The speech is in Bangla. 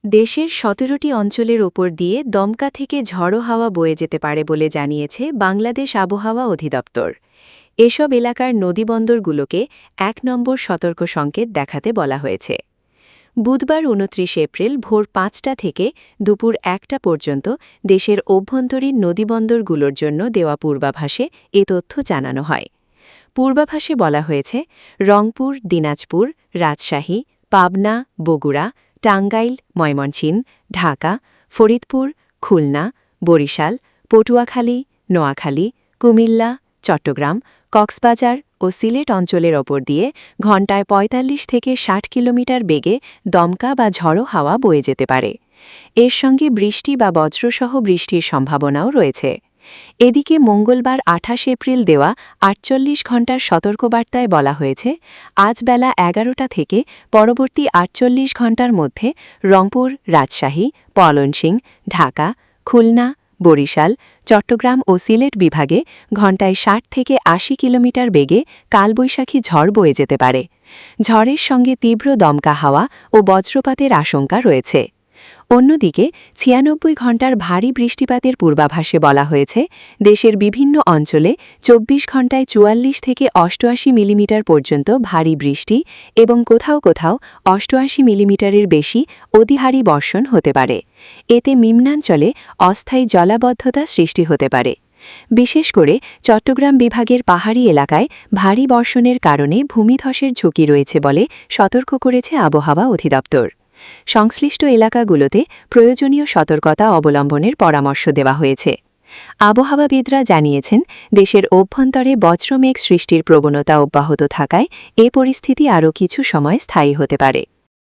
দেশের ১৭টি অঞ্চলের ওপর দিয়ে দমকা থেকে ঝড়ো হাওয়া বয়ে যেতে পারে বলে জানিয়েছে বাংলাদেশ আবহাওয়া অধিদপ্তর। এসব এলাকার নদীবন্দরগুলোকে ১ নম্বর সতর্ক সংকেত দেখাতে বলা হয়েছে। বুধবার ২৯ এপ্রিল ভোর ৫টা থেকে দুপুর ১টা পর্যন্ত দেশের অভ্যন্তরীণ নদীবন্দরগুলোর জন্য দেওয়া পূর্বাভাসে এ তথ্য জানানো হয়। পূর্বাভাসে বলা হয়েছে, রংপুর, দিনাজপুর, রাজশাহী, পাবনা, বগুড়া, টাঙ্গাইল, ময়মনসিংহ, ঢাকা, ফরিদপুর, খুলনা, বরিশাল, পটুয়াখালী, নোয়াখালী, কুমিল্লা, চট্টগ্রাম, কক্সবাজার ও সিলেট অঞ্চলের ওপর দিয়ে ঘণ্টায় ৪৫ থেকে ৬০ কিলোমিটার বেগে দমকা বা ঝড়ো হাওয়া বয়ে যেতে পারে। এর সঙ্গে বৃষ্টি বা বজ্রসহ বৃষ্টির সম্ভাবনাও রয়েছে। এদিকে মঙ্গলবার ২৮ এপ্রিল দেওয়া ৪৮ ঘণ্টার সতর্কবার্তায় বলা হয়েছে, আজ বেলা ১১টা থেকে পরবর্তী ৪৮ ঘণ্টার মধ্যে রংপুর, রাজশাহী, ময়মনসিংহ, ঢাকা, খুলনা, বরিশাল, চট্টগ্রাম ও সিলেট বিভাগে ঘণ্টায় ৬০ থেকে ৮০ কিলোমিটার বেগে কালবৈশাখী ঝড় বয়ে যেতে পারে। ঝড়ের সঙ্গে তীব্র দমকা হাওয়া ও বজ্রপাতের আশঙ্কা রয়েছে। অন্যদিকে ৯৬ ঘণ্টার ভারী বৃষ্টিপাতের পূর্বাভাসে বলা হয়েছে, দেশের বিভিন্ন অঞ্চলে ২৪ ঘণ্টায় ৪৪ থেকে ৮৮ মিলিমিটার পর্যন্ত ভারী বৃষ্টি এবং কোথাও কোথাও ৮৮ মিলিমিটারের বেশি অতিভারী বর্ষণ হতে পারে। এতে নিম্নাঞ্চলে অস্থায়ী জলাবদ্ধতা সৃষ্টি হতে পারে। বিশেষ করে চট্টগ্রাম বিভাগের পাহাড়ি এলাকায় ভারী বর্ষণের কারণে ভূমিধসের ঝুঁকি রয়েছে বলে সতর্ক করেছে আবহাওয়া অধিদপ্তর। সংশ্লিষ্ট এলাকাগুলোতে প্রয়োজনীয় সতর্কতা অবলম্বনের পরামর্শ দেওয়া হয়েছে। আবহাওয়াবিদরা জানিয়েছেন, দেশের অভ্যন্তরে বজ্রমেঘ সৃষ্টির প্রবণতা অব্যাহত থাকায় এ পরিস্থিতি আরও কিছু সময় স্থায়ী হতে পারে।